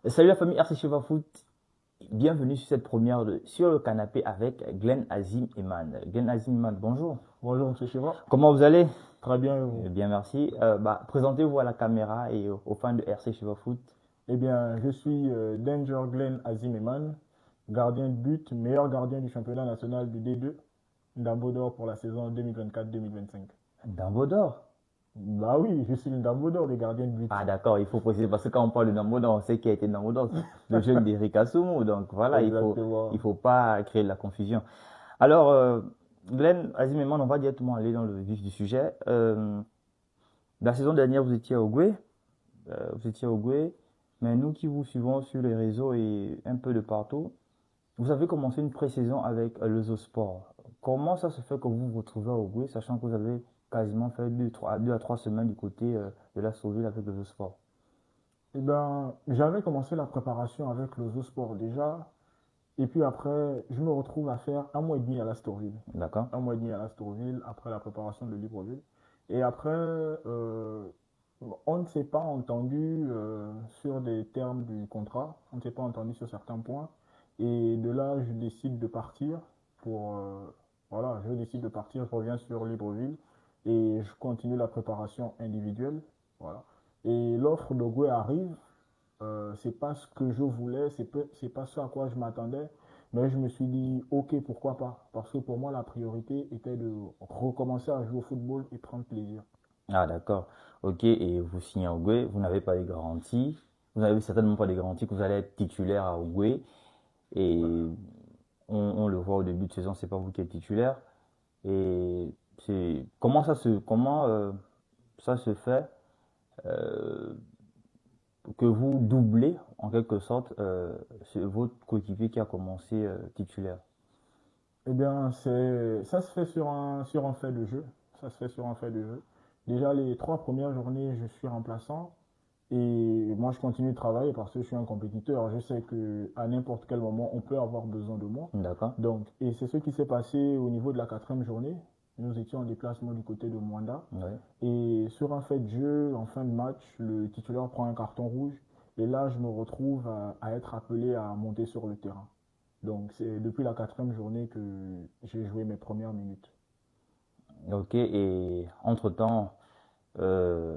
Salut la famille RC Cheva Foot, bienvenue sur cette première sur le canapé avec Glenn Azim Eman. Glenn Azim Eman, bonjour. Bonjour Monsieur Chiva. Comment vous allez? Très bien et vous? Bien, merci. Présentez-vous à la caméra et aux fans de RC Cheva Foot. Eh bien, je suis Danger Glenn Azimeman, gardien de but, meilleur gardien du championnat national du D2, Ndambo d'Or pour la saison 2024-2025. Dambo d'or. Bah oui, je suis le Ndambo d'Or des gardiens de but. Ah d'accord, il faut préciser parce que quand on parle de Dambo d'or, on sait qui a été Dambo d'or, le jeune d'Eric Assoumu. Donc voilà, il Exactement. faut pas créer de la confusion. Alors, Glenn Azim Eman, on va directement aller dans le vif du sujet. La saison dernière, vous étiez au Goué. Vous étiez au Goué, mais nous qui vous suivons sur les réseaux et un peu de partout, vous avez commencé une pré-saison avec le Sport. Comment ça se fait que vous vous retrouvez au Goué, sachant que vous avez quasiment fait 2 à 3 semaines du côté de la Sauville avec le Sport? Eh bien, j'avais commencé la préparation avec le Sport déjà, et puis après, je me retrouve à faire un mois et demi à l'Astorville. D'accord? Un mois et demi à l'Astorville après la préparation de Libreville. Et après, on ne s'est pas entendu sur des termes du contrat, on ne s'est pas entendu sur certains points. Et de là, je décide de partir pour. Voilà, je décide de partir, je reviens sur Libreville et je continue la préparation individuelle. Voilà. Et l'offre de Goué arrive, c'est pas ce que je voulais, c'est pas ce à quoi je m'attendais, mais je me suis dit, ok, pourquoi pas? Parce que pour moi, la priorité était de recommencer à jouer au football et prendre plaisir. Ah d'accord. Ok, et vous signez au Goué, vous n'avez pas les garanties. Vous n'avez certainement pas les garanties que vous allez être titulaire à Goué. Et on le voit au début de saison, c'est pas vous qui êtes titulaire. Et c'est comment ça se fait euh, que vous doublez en quelque sorte votre coéquipier qui a commencé titulaire. Eh bien, ça se fait sur un fait de jeu. Ça se fait sur un fait de jeu. Déjà, les 3 premières journées, je suis remplaçant. Et moi, je continue de travailler parce que je suis un compétiteur. Je sais que à n'importe quel moment, on peut avoir besoin de moi. D'accord? Donc, et c'est ce qui s'est passé au niveau de la 4e journée. Nous étions en déplacement du côté de Mwanda. Oui. Et sur un fait de jeu, en fin de match, le titulaire prend un carton rouge. Et là, je me retrouve à être appelé à monter sur le terrain. Donc, c'est depuis la 4e journée que j'ai joué mes premières minutes. Ok, et entre-temps, euh,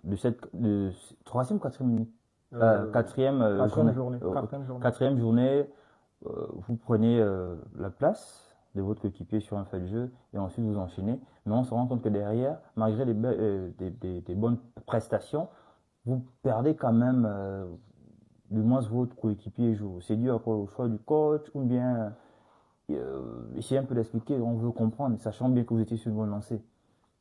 de troisième, quatrième minute, quatrième Quatrième journée, journée. Quatrième journée. quatrième journée, vous prenez la place de votre coéquipier sur un fait de jeu et ensuite vous enchaînez. Mais on se rend compte que derrière, malgré des bonnes prestations, vous perdez quand même, du moins votre coéquipier joue. C'est dû à quoi, au choix du coach ou bien essayez un peu d'expliquer, on veut comprendre, sachant bien que vous étiez sur une bonne lancée.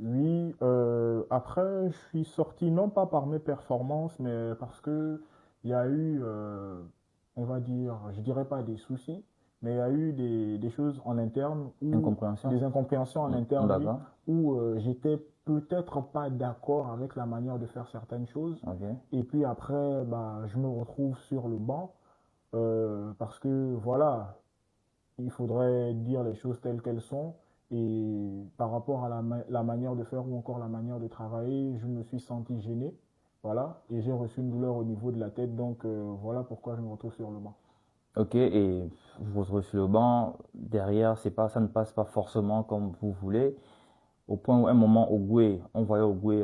Oui, après, je suis sorti non pas par mes performances, mais parce que il y a eu, on va dire, je dirais pas des soucis, mais il y a eu des choses en interne ou Incompréhension. des incompréhensions en interne, oui, D'accord. où j'étais peut-être pas d'accord avec la manière de faire certaines choses. Ok. Et puis après, bah, je me retrouve sur le banc parce que voilà, il faudrait dire les choses telles qu'elles sont. Et par rapport à la manière de faire ou encore la manière de travailler, je me suis senti gêné. Voilà. Et j'ai reçu une douleur au niveau de la tête. Donc voilà pourquoi je me retrouve sur le banc. Ok, et vous vous retrouvez sur le banc, derrière, ça ne passe pas forcément comme vous voulez. Au point où, un moment, Ogoué, on voyait Ogoué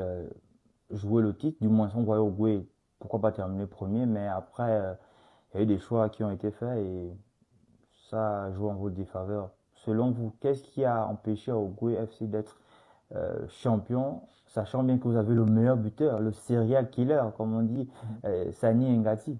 jouer le titre, du moins, on voyait Ogoué, pourquoi pas terminer premier, mais après, il y a eu des choix qui ont été faits et ça a joué en votre défaveur. Selon vous, qu'est-ce qui a empêché Ogoué FC d'être champion, sachant bien que vous avez le meilleur buteur, le serial killer, comme on dit, Sani Ngati?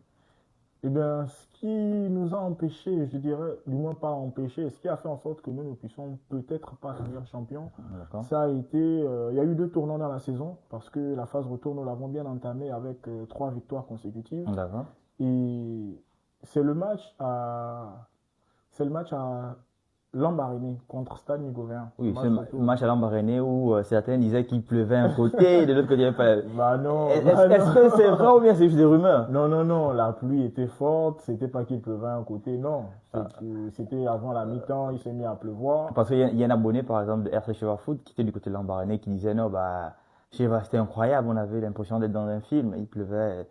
Eh bien, ce qui nous a empêché, je dirais, du moins pas empêché, ce qui a fait en sorte que nous ne puissions peut-être pas finir champion, D'accord? ça a été, il y a eu 2 tournants dans la saison, parce que la phase retour, nous l'avons bien entamée avec 3 victoires consécutives. D'accord? Et c'est le match à, c'est le match à Lambaréné contre Stade Migovéen, le Oui, ce match retour. match à Lambaréné où certains disaient qu'il pleuvait un côté et de l'autre côté il n'y avait pas. Bah non, Est-ce bah est-ce non. que c'est vrai ou bien c'est juste des rumeurs? Non, non, non, la pluie était forte, c'était pas qu'il pleuvait à un côté, non. C'est que c'était avant la mi-temps, il s'est mis à pleuvoir. Parce qu'il y a un abonné par exemple de RC Cheva Foot qui était du côté de Lambaréné qui disait non, bah, Cheva c'était incroyable, on avait l'impression d'être dans un film, il pleuvait.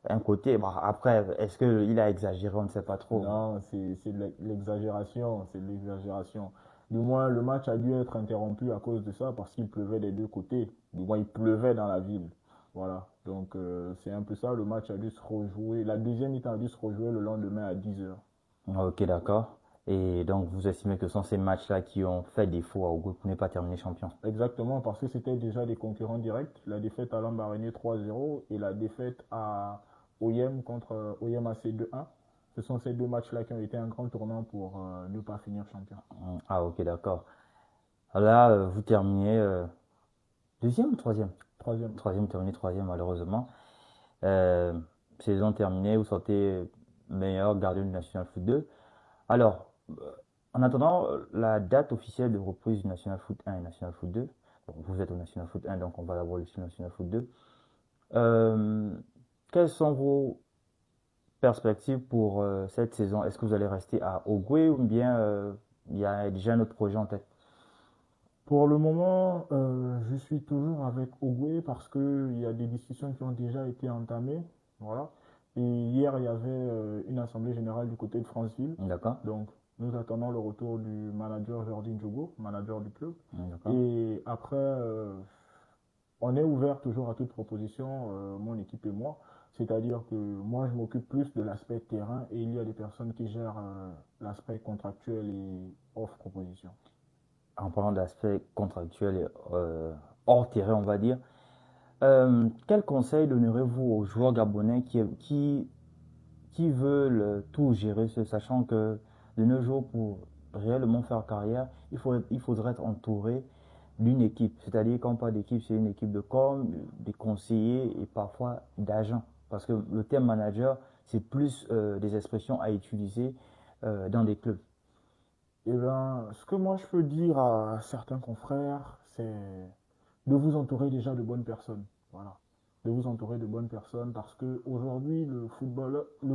un côté. Bah, après, est-ce qu'il a exagéré? On ne sait pas trop. Non, c'est de l'exagération, c'est de l'exagération. Du moins, le match a dû être interrompu à cause de ça parce qu'il pleuvait des deux côtés. Du moins, il pleuvait dans la ville. Voilà. Donc, c'est un peu ça. Le match a dû se rejouer. La deuxième mi-temps a dû se rejouer le lendemain à 10 heures. Ok, d'accord. Et donc, vous estimez que ce sont ces matchs-là qui ont fait défaut à Ogo pour ne pas terminer champion? Exactement, parce que c'était déjà des concurrents directs. La défaite à Lambaréné 3-0 et la défaite à OYM contre OYM AC 2-1. Ce sont ces deux matchs-là qui ont été un grand tournant pour ne pas finir champion. Ah, ok, d'accord. Là, vous terminez deuxième ou troisième? Troisième. Troisième, terminé troisième, malheureusement. Euh, Saison terminée, vous sortez meilleur gardien du National Foot 2. Alors, en attendant la date officielle de reprise du National Foot 1 et National Foot 2, bon, vous êtes au National Foot 1, donc on va d'abord le National Foot 2. Euh, Quelles sont vos perspectives pour cette saison? Est-ce que vous allez rester à Ogwe ou bien il y a déjà un autre projet en tête? Pour le moment, je suis toujours avec Ogwe parce qu'il y a des discussions qui ont déjà été entamées. Voilà. Et hier, il y avait une assemblée générale du côté de Franceville. D'accord, Donc, nous attendons le retour du manager Jordi Ndjogo, manager du club. d'accord. Et après, on est ouvert toujours à toute proposition, mon équipe et moi. C'est-à-dire que moi, je m'occupe plus de l'aspect terrain et il y a des personnes qui gèrent l'aspect contractuel et offre proposition. En parlant d'aspect contractuel et hors terrain, on va dire, quel conseil donnerez-vous aux joueurs gabonais qui veulent tout gérer, sachant que de nos jours, pour réellement faire carrière, il faudrait être entouré d'une équipe. C'est-à-dire, quand on parle d'équipe, c'est une équipe de com, des conseillers et parfois d'agents. Parce que le terme manager, c'est plus des expressions à utiliser dans des clubs. Eh bien, ce que moi je peux dire à certains confrères, c'est de vous entourer déjà de bonnes personnes. Voilà. De vous entourer de bonnes personnes parce que aujourd'hui, le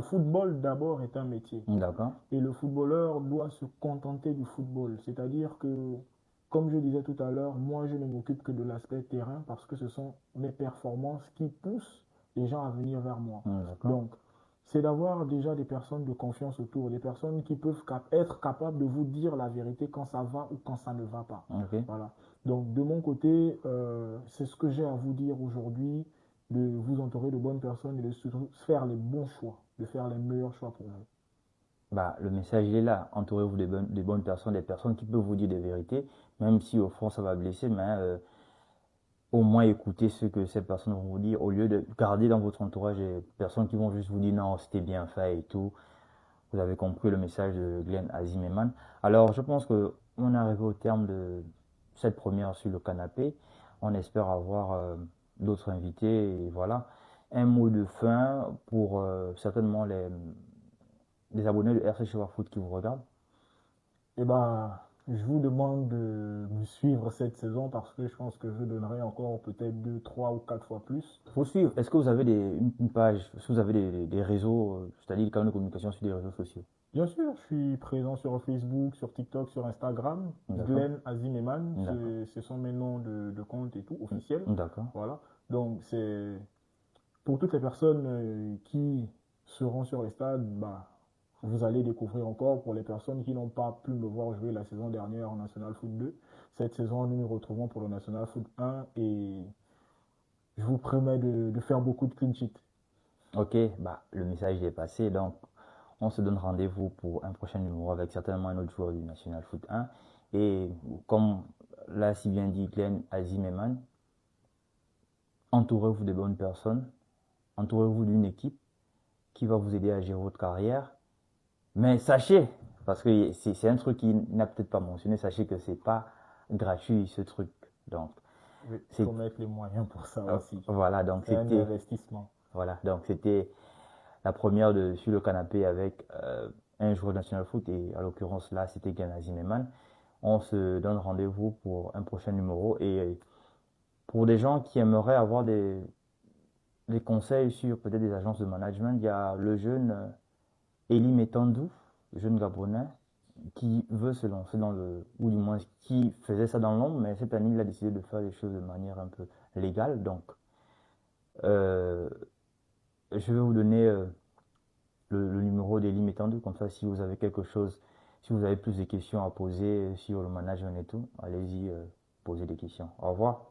football d'abord est un métier. D'accord? Et le footballeur doit se contenter du football. C'est-à-dire que, comme je disais tout à l'heure, moi je ne m'occupe que de l'aspect terrain parce que ce sont mes performances qui poussent les gens à venir vers moi. D'accord? Donc, c'est d'avoir déjà des personnes de confiance autour, des personnes qui peuvent être capables de vous dire la vérité quand ça va ou quand ça ne va pas. Ok. Voilà. Donc, de mon côté, c'est ce que j'ai à vous dire aujourd'hui, de vous entourer de bonnes personnes et de faire les bons choix, de faire les meilleurs choix pour vous. Bah, le message il est là. Entourez-vous des bonnes personnes, des personnes qui peuvent vous dire des vérités, même si au fond ça va blesser, mais au moins écoutez ce que ces personnes vont vous dire, au lieu de garder dans votre entourage des personnes qui vont juste vous dire non, c'était bien fait et tout. Vous avez compris le message de Glenn Azimeman. Alors, je pense que on est arrivé au terme de cette première sur le canapé. On espère avoir d'autres invités et voilà. Un mot de fin pour certainement les abonnés de RC Cheval Foot qui vous regardent. Eh ben, je vous demande de me suivre cette saison parce que je pense que je donnerai encore peut-être deux, trois ou quatre fois plus. Faut suivre. Est-ce que vous avez une page, est-ce que vous avez des réseaux, c'est-à-dire des canaux de communication sur des réseaux sociaux? Bien sûr, je suis présent sur Facebook, sur TikTok, sur Instagram. D'accord? Glenn Azimeman, D'accord. ce sont mes noms de compte et tout, officiels. D'accord. Voilà. Donc, c'est pour toutes les personnes qui seront sur les stades, bah, vous allez découvrir encore. Pour les personnes qui n'ont pas pu me voir jouer la saison dernière en National Foot 2, cette saison, nous nous retrouvons pour le National Foot 1 et je vous promets de faire beaucoup de clean sheet. Ok, bah, le message est passé. Donc, on se donne rendez-vous pour un prochain numéro avec certainement un autre joueur du National Foot 1. Et comme l'a si bien dit Glenn Azimeman, entourez-vous de bonnes personnes, entourez-vous d'une équipe qui va vous aider à gérer votre carrière. Mais sachez, parce que c'est un truc qu'il n'a peut-être pas mentionné, sachez que c'est pas gratuit ce truc. Donc, Il c'est faut mettre les moyens pour ça aussi. voilà, donc C'est un c'était investissement. voilà, donc c'était la première de sur le canapé avec un joueur de National Foot et à l'occurrence là c'était Ganazi Meman. On se donne rendez-vous pour un prochain numéro et pour des gens qui aimeraient avoir des conseils sur peut-être des agences de management, il y a le jeune Eli Metandou, jeune Gabonais, qui veut se lancer dans le, ou du moins qui faisait ça dans l'ombre, mais cette année il a décidé de faire les choses de manière un peu légale. Donc, euh, je vais vous donner le numéro d'Elie Métendu, comme ça, si vous avez quelque chose, si vous avez plus de questions à poser sur le management et tout, allez-y, poser des questions. Au revoir.